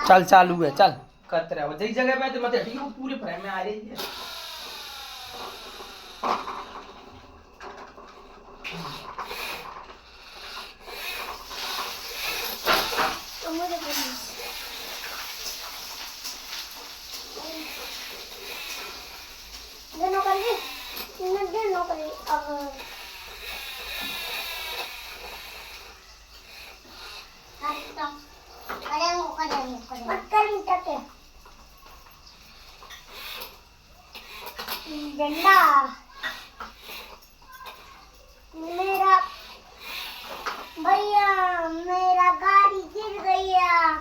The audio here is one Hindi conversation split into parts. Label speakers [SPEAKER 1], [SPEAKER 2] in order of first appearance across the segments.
[SPEAKER 1] चल चालू है चल करते रहो जिस जगह पे तो मत हटी वो पूरे फ्रेम में आ रही है
[SPEAKER 2] झंडा मेरा भैया मेरा गाड़ी गिर गया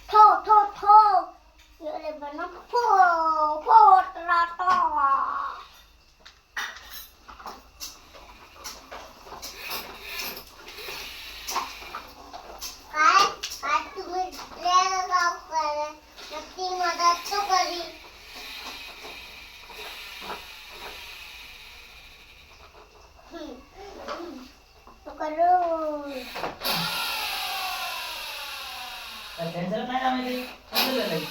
[SPEAKER 2] ठो ठो ठो ये बना फो फो टराटा
[SPEAKER 1] टेंशन नहीं ना मेरी समझ ले लगी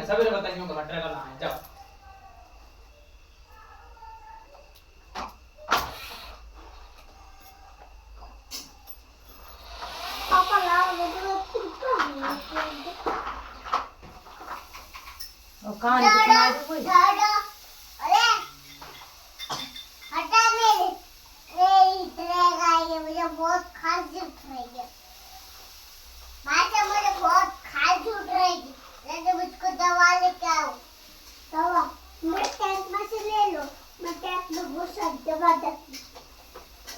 [SPEAKER 1] सवेरे बताइयो का ट्रेलर लाए जाओ
[SPEAKER 2] पापा लाओ मुझे
[SPEAKER 3] और कहानी तो सुना दे कोई
[SPEAKER 2] अरे हटा मेरी ट्रैक आई है मुझे बहुत खांसी उठ रही है माता मुझे बहुत खांसी उठ रही है लेकिन मुझको दवा लेके आओ दवा मेरे टैंक में से ले लो मैं टैंक में बहुत सारी दवा रखी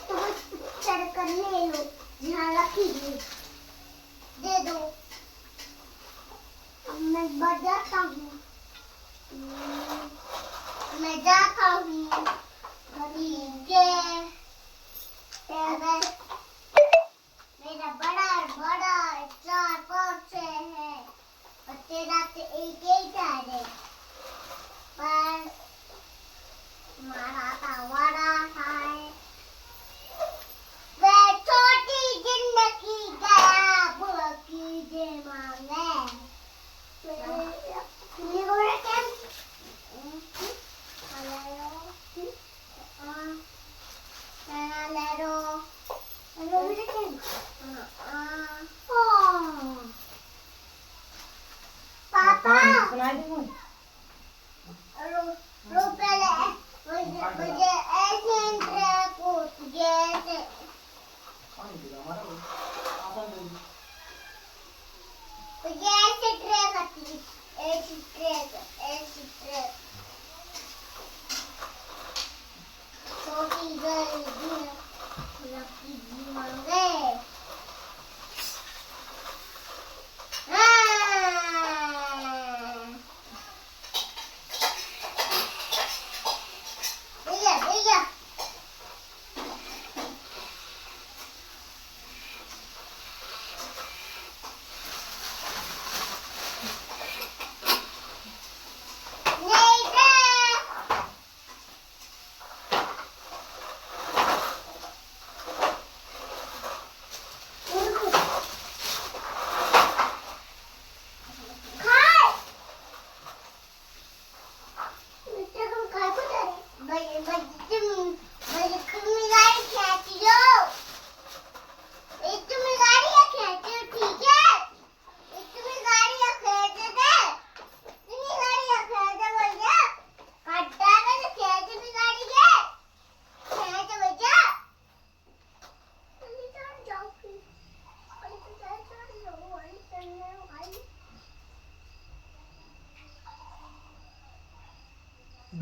[SPEAKER 2] तो मुझको चढ़ कर ले लो यहाँ रखी दे दो अब मैं बजाता हूँ मैं जाता हूँ ठीक है मेरा बड़ा बड़ा 4 5 6 है और तेरा तो एक है पर हमारा तो बड़ा है वे छोटी जिंदगी गया बुआ की जे मांगे ये बोले क्या पापा
[SPEAKER 3] सुना दे कोई
[SPEAKER 2] मुझे ऐसे ट्रैक आती ऐसी ट्रैक छोटी गई लकी जी मांगे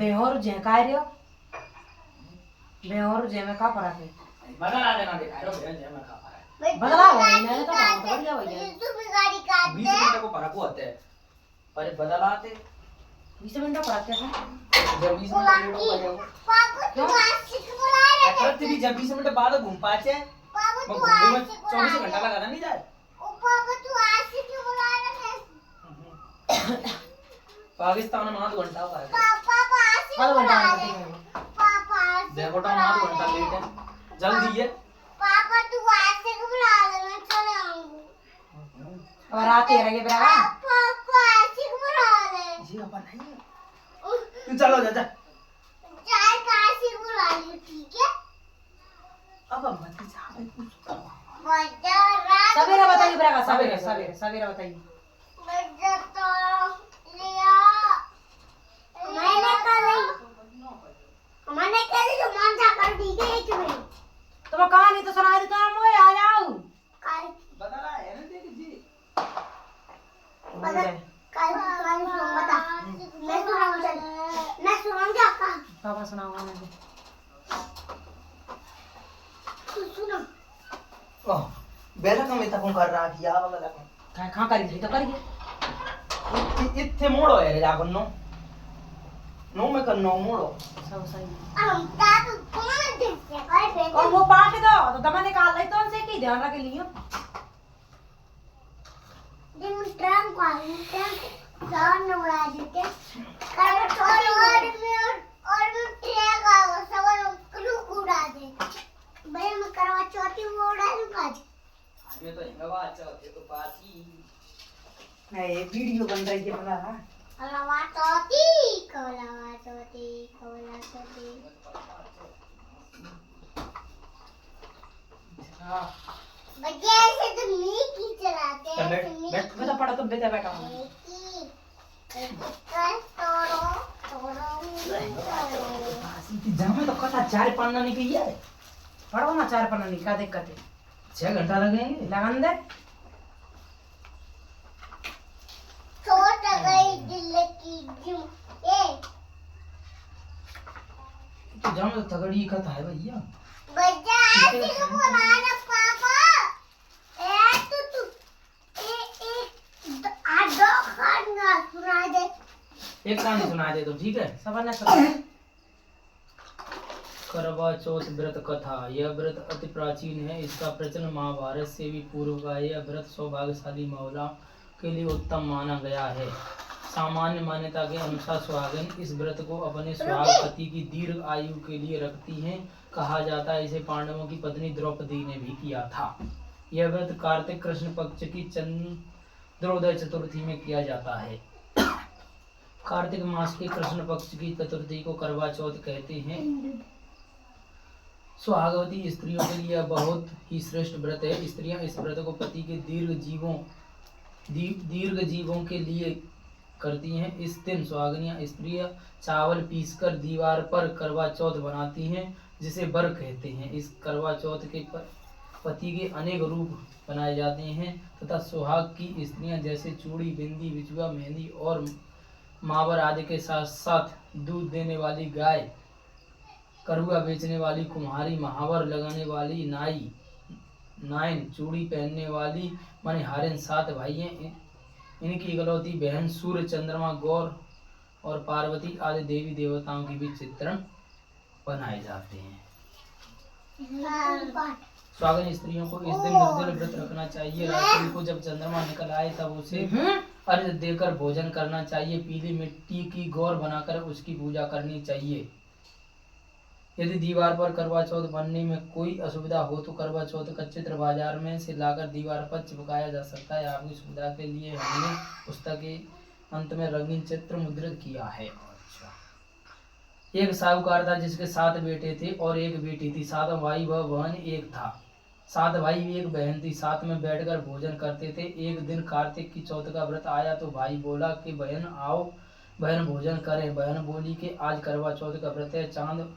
[SPEAKER 3] बेहोर जे काय रे बेहोर जे में का फर्क है
[SPEAKER 1] बदला देना दिखा रहा हूं मैं खा पा रहा है
[SPEAKER 3] बदला हुआ है मैंने तो काम तो बढ़िया भैया
[SPEAKER 2] तू भी गाड़ी काट
[SPEAKER 1] 20
[SPEAKER 2] दे
[SPEAKER 1] मिनट को फर्क होता है पर बदलाते
[SPEAKER 3] 20 मिनट फर्क कैसे
[SPEAKER 1] जब 20 मिनट लेट हो गया
[SPEAKER 2] पापा तू आशिक बुला रहे
[SPEAKER 1] अगर भी जब 20 मिनट बाद घूम पाचे
[SPEAKER 2] पापा
[SPEAKER 1] मैं
[SPEAKER 2] तू
[SPEAKER 1] घूमने में
[SPEAKER 2] आशिक बुला
[SPEAKER 1] 24 घंटा लगाना नहीं जाए
[SPEAKER 2] ओ पापा तू आशिक बुला रहे
[SPEAKER 1] पाकिस्तान में 8 घंटा का है
[SPEAKER 2] पापा आशिक
[SPEAKER 3] आधा
[SPEAKER 2] बुला
[SPEAKER 3] घंटा
[SPEAKER 2] रहे पापा आशिक
[SPEAKER 1] देखो तो 8 घंटा लेट है जल्दी है
[SPEAKER 2] पापा तू आशिक बुला रहे मैं चले आऊंगा
[SPEAKER 3] और आते रह गए बराबर
[SPEAKER 2] पापा आशिक बुला रहे
[SPEAKER 1] ये अपन नहीं है तू चलो जा जा
[SPEAKER 2] चाय का आशिक बुला रही ठीक है
[SPEAKER 1] अब मत जा भाई कुछ
[SPEAKER 2] बजा रात
[SPEAKER 3] सवेरे बताइए बराबर सवेरे सवेरे सवेरे बताइए
[SPEAKER 2] बजा तो लिया मैंने कल जो मान जा कर दी गई एक मिनट
[SPEAKER 3] तुम कहानी तो सुना दे तुम मोए आ जाओ
[SPEAKER 2] कल
[SPEAKER 1] बदला है ना देख जी
[SPEAKER 2] कल कल बता मैं सुनाऊंगा मैं सुनाऊंगा का
[SPEAKER 3] पापा सुनाओ मुझे
[SPEAKER 2] तू सुनो
[SPEAKER 1] ओह बेला कम इतना कर रहा कि यार बेला कम
[SPEAKER 3] काय खा करी थी तो करिए
[SPEAKER 1] इतने मोड़ो है रे जाकर नो नो में कर नो मोड़ो
[SPEAKER 3] सब सही
[SPEAKER 2] हम तातू कौन देखते काय पे
[SPEAKER 3] और वो पाट दो तो दमा निकाल ले तो उनसे की ध्यान रख लियो
[SPEAKER 2] दिन ट्रंक को जान उड़ा देते कर छोड़ और मैं ट्रैक आओ सवाल क्रू उड़ा दे भाई मैं करवा चौथी वो उड़ा दूंगा
[SPEAKER 1] मैं तो इंगवा अच्छा होते तो पासी
[SPEAKER 3] ये वीडियो बन रही है बना
[SPEAKER 2] करवा चौथी
[SPEAKER 1] हां
[SPEAKER 2] बजे से तो मी की चलाते हैं
[SPEAKER 1] बैठ
[SPEAKER 3] मैं तो पढ़ा तो बेटा बैठा हूं
[SPEAKER 1] पासी की जामे तो कथा 4 पन्ना निकली है
[SPEAKER 3] पढ़ो ना 4 पन्ना नहीं क्या दिक्कत है
[SPEAKER 1] 6 घंटा लगेंगे
[SPEAKER 3] लगन दे
[SPEAKER 2] छोटा गई दिल की जुम ए
[SPEAKER 1] तो जामे तो तगड़ी कथा है भैया
[SPEAKER 2] बजा ऐसे को बोला ना पापा ए तू ए आ दो खाना सुना दे
[SPEAKER 1] एक कहानी सुना दे तो ठीक है
[SPEAKER 3] सब ने सुना
[SPEAKER 1] करवा चौथ व्रत कथा। यह व्रत अति प्राचीन है। इसका प्रचलन महाभारत से भी पूर्व का। यह व्रत सौभाग्यशाली महिला के लिए उत्तम माना गया है। सामान्य मान्यता के अनुसार सुहागिन इस व्रत को अपने सुहाग पति की दीर्घ आयु के लिए रखती हैं। कहा जाता है इसे पांडवों की पत्नी द्रौपदी ने भी किया था। यह व्रत कार्तिक कृष्ण पक्ष की चंद्रोदय चतुर्थी में किया जाता है। कार्तिक मास के कृष्ण पक्ष की चतुर्थी को करवा चौथ कहते हैं। सुहागवती स्त्रियों के लिए बहुत ही श्रेष्ठ व्रत है। स्त्रियां इस व्रत को पति के दीर्घ जीवों के लिए करती हैं। इस दिन सुहागिनियां स्त्रियां चावल पीसकर दीवार पर करवा चौथ बनाती हैं, जिसे बर कहते हैं। इस करवा चौथ के पति के अनेक रूप बनाए जाते हैं तथा सुहाग की स्त्रियां जैसे चूड़ी, बिंदी, बिछुआ, मेहंदी और मावर आदि के साथ साथ दूध देने वाली गाय, करुआ बेचने वाली कुम्हारी, महावर लगाने वाली नाई, नाइन, चूड़ी पहनने वाली मणिहारिन, 7 भाई हैं। इनकी इकलौती बहन सूर्य, चंद्रमा, गौर और पार्वती आदि देवी देवताओं की भी चित्रण बनाए जाते हैं। सुहागिन स्त्रियों को इस दिन निर्जल व्रत रखना चाहिए। रात्रि को जब चंद्रमा निकल आए तब उसे अर्घ्य देकर भोजन करना चाहिए। पीली मिट्टी की गौर बनाकर उसकी पूजा करनी चाहिए। यदि दीवार पर करवा चौथ बनने में कोई असुविधा हो तो करवा चौथ का चित्र बाजार में से लाकर दीवार पर चिपकाया जा सकता है। आपकी सुविधा के लिए हमने पुस्तक के अंत में रंगीन चित्र मुद्रित किया है। एक साहूकार था जिसके 7 बेटे थे और एक बेटी थी। 7 भाई व बहन एक था। 7 भाई एक बहन थी। साथ में बैठकर भोजन करते थे। एक दिन कार्तिक की चौथ का व्रत आया तो भाई बोला कि बहन आओ, बहन भोजन करें। बहन बोली कि आज करवा चौथ का व्रत है, चांद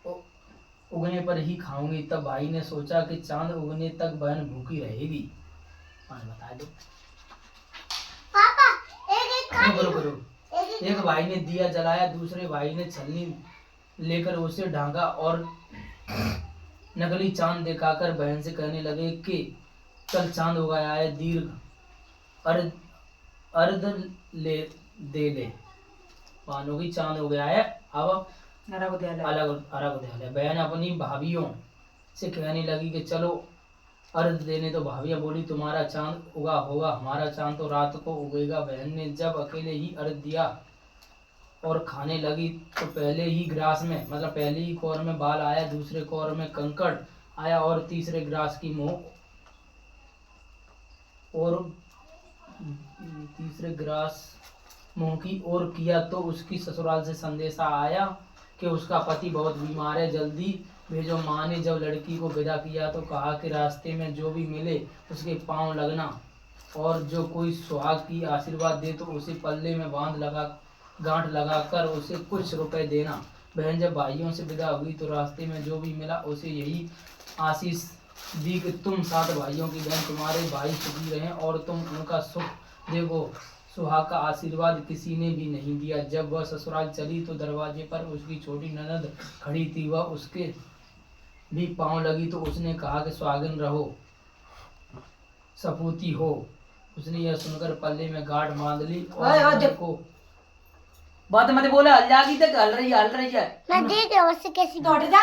[SPEAKER 1] उगने पर ही खाऊंगी। तब भाई ने सोचा कि चांद उगने तक बहन भूखी रहेगी। बता दो
[SPEAKER 2] पापा एक
[SPEAKER 1] करो एक भाई ने दिया जलाया, दूसरे भाई ने छलनी लेकर उसे ढांका और नकली चांद दिखाकर बहन से कहने लगे कि कल चांद हो गया है, दीर्घ अर्ध अर्ध ले दे ले। मानो की चांद हो गया है, अब
[SPEAKER 3] अर्घ दे ले।
[SPEAKER 1] अलग अर्घ दे ले। बहन अपनी भाभीियों से कहने लगी कि चलो अर्घ देने। तो भाभियां बोली तुम्हारा चांद उगा होगा, हमारा चांद तो रात को उगेगा। बहन ने जब अकेले ही अर्घ दिया और खाने लगी तो पहले ही ग्रास में मतलब पहले ही कौर में बाल आया, दूसरे कौर में कंकड़ आया और तीसरे ग्रास की मुंह और तीसरे ग्रास मुंह की ओर किया तो उसकी ससुराल से संदेशा आया कि उसका पति बहुत बीमार है, जल्दी भेजो। माँ ने जब लड़की को विदा किया तो कहा कि रास्ते में जो भी मिले उसके पांव लगना और जो कोई सुहाग की आशीर्वाद दे तो उसे पल्ले में गांठ लगाकर उसे कुछ रुपए देना। बहन जब भाइयों से विदा हुई तो रास्ते में जो भी मिला उसे यही आशीष दी कि तुम 7 भाइयों की बहन, तुम्हारे भाई सुखी रहें और तुम उनका सुख देखो। सुहाग का आशीर्वाद किसी ने भी नहीं दिया। जब वह ससुराल चली तो दरवाजे पर उसकी छोटी ननद खड़ी थी, वह उसके भी पांव लगी तो उसने कहा कि सुहागिन रहो, सपूती हो। उसने यह सुनकर पल्ले में गांठ बांध ली और ननद को
[SPEAKER 4] बात मत बोले, हल जागी तक हल रही है।
[SPEAKER 2] मैं देख रहा हूँ उससे कैसी
[SPEAKER 3] दौड़ जा।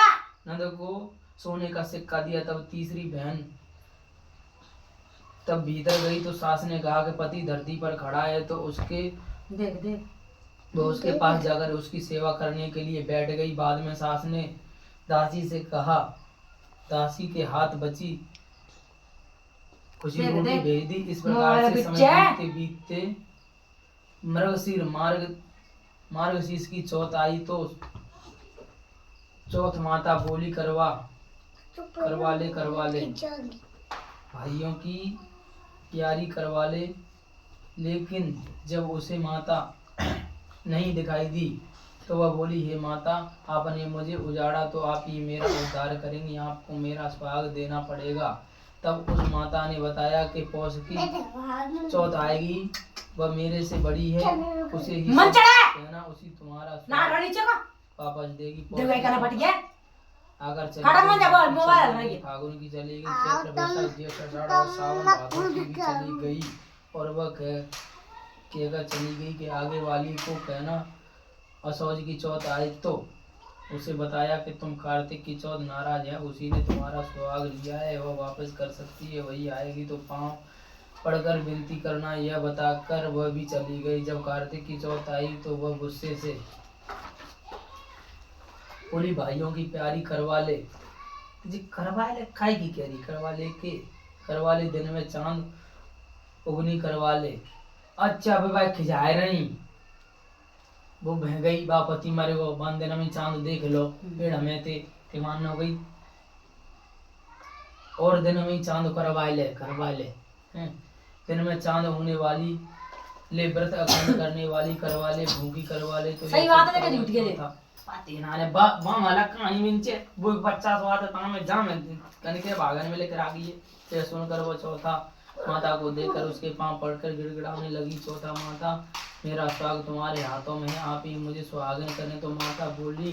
[SPEAKER 1] नंद को सोने का सिक्का दिया। तब तीसरी बहन तब भीतर गई तो सास ने कहा कि पति धरती पर खड़ा है तो उसके
[SPEAKER 3] देख देख
[SPEAKER 1] वो उसके पास जाकर उसकी सेवा करने के लिए बैठ गई। बाद में सास ने दासी से कहा, दासी के हाथ बची खुशी
[SPEAKER 3] देख,
[SPEAKER 1] रोटी
[SPEAKER 3] देख।
[SPEAKER 1] भेज दी। इस प्रकार से समय बीतते बीतते मार्गशीर्ष की चौथ आई तो चौथ माता बोली करवा ले भाइयों की प्यारी करवा ले। लेकिन जब उसे माता नहीं दिखाई दी तो वह बोली, हे माता, आपने मुझे उजाड़ा तो आप ही मेरा उद्धार करेंगी, आपको मेरा सुहाग देना पड़ेगा। तब उस माता ने बताया कि पौष की चौथ आएगी, वह मेरे से बड़ी है, उसे ही कहना, उसी तुम्हारा सुहाग वापस देगी। अगर फागुन की चली गई, चैत्र बैसाख जेठ आषाढ़ और सावन भादों की भी चली गई और वह कहकर चली गई कि आगे वाली को कहना असौज की चौथ आई तो उसे बताया कि तुम कार्तिक की चौथ नाराज है, उसी ने तुम्हारा सुहाग लिया है, वह वापस कर सकती है, वही आएगी तो पाँव पढ़कर विनती करना। यह बताकर वह भी चली गई। जब कार्तिक की चौथ आई तो वह गुस्से से बोली, भाइयों की प्यारी करवा ले जी, करवा ले खाई की कैरी, करवा ले दिन में चांद उगनी करवा ले। अच्छा अबे भाई खिजाए रही वो बह गई, बापति मारे वो बांध देना में चांद देख लो, फिर हमें ते मान हो गई और दिन में चांद करवा ले दिन में चांद होने वाली ले, व्रत अखंड करने वाली करवा ले, भूखी करवा ले। तो
[SPEAKER 3] सही बात है, लेकिन झूठ के
[SPEAKER 1] था पाती नाने बा वाला कहानी मिनचे वो 50 बात था मैं जा मैं कनके भागन में लेकर आ गई। फिर सुनकर वो चौथा माता को देखकर उसके पांव पड़कर गिड़गिड़ाने लगी। चौथा माता, मेरा सुहाग तुम्हारे हाथों में है, आप ही मुझे सुहागन करें। तो माता बोली,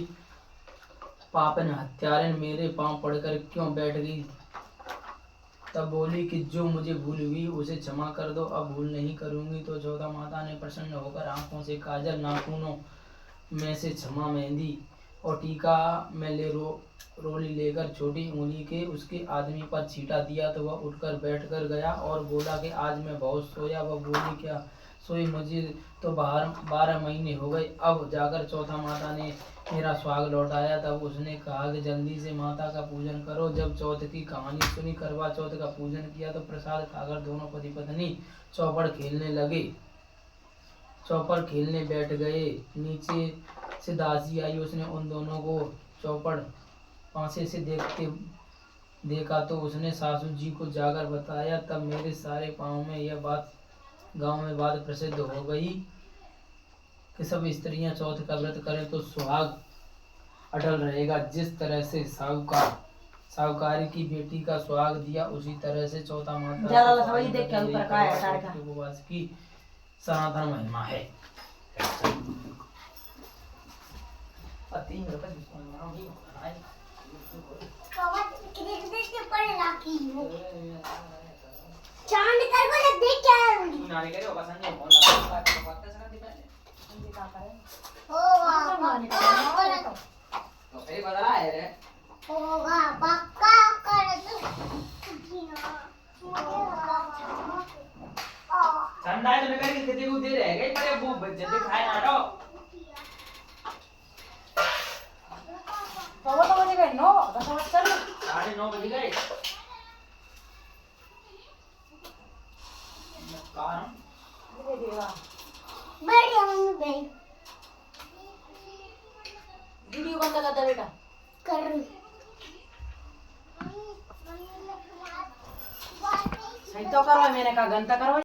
[SPEAKER 1] पापन हत्यारन, मेरे पांव पड़कर क्यों बैठ गई? तब बोली कि जो मुझे भूल हुई उसे क्षमा कर दो, अब भूल नहीं करूंगी। तो चौथा माता ने प्रसन्न होकर आंखों से काजल, नाखूनों में से क्षमा मेहंदी और टीका में ले रोली लेकर छोटी उंगली के उसके आदमी पर छींटा दिया। तो वह उठकर बैठकर गया और बोला कि आज मैं बहुत सोया। वह बोली, क्या सोई, मुझे तो 12 महीने हो गए। अब जाकर चौथा माता ने मेरा सुहाग लौटाया। तब उसने कहा कि जल्दी से माता का पूजन करो। जब चौथ की कहानी सुनी, करवा चौथ का पूजन किया तो प्रसाद खाकर दोनों पति पत्नी चौपड़ खेलने बैठ गए। नीचे से दासी आई, उसने उन दोनों को चौपड़ पासे से देखा तो उसने सासू जी को जाकर बताया। तब मेरे सारे गांव में बात प्रसिद्ध हो गई कि सब स्त्रियां चौथ का व्रत करें तो सुहाग अटल रहेगा। जिस तरह से साहूकार की बेटी का सुहाग दिया, उसी तरह से चौथा माता उपवास की सनातन महिमा है। और 3 रुपए डिस्काउंट मारोगी
[SPEAKER 2] बाबा कितने के पड़े राखी हो चांद कर को जब देख क्या आऊंगी
[SPEAKER 1] नारे करे पसंद नहीं फोन लगा के बात कर सकती पहले
[SPEAKER 3] ये क्या करे
[SPEAKER 2] ओ बाबा
[SPEAKER 1] तो फिर बता रहा है रे
[SPEAKER 2] ओ बाबा का कर तू
[SPEAKER 1] ठंडा है तो मैं कह कितने को दे रह गए बड़े वो जल्दी खाए ना रो
[SPEAKER 3] तो वो तो मुझे गए नो 10 बजे चल
[SPEAKER 1] 9:30 बज गए कहाँ
[SPEAKER 3] दे देगा
[SPEAKER 2] बढ़िया मम्मी भाई
[SPEAKER 3] वीडियो कौन सा करता बेटा
[SPEAKER 2] कर
[SPEAKER 3] सही तो करो मैंने कहा घंटा करो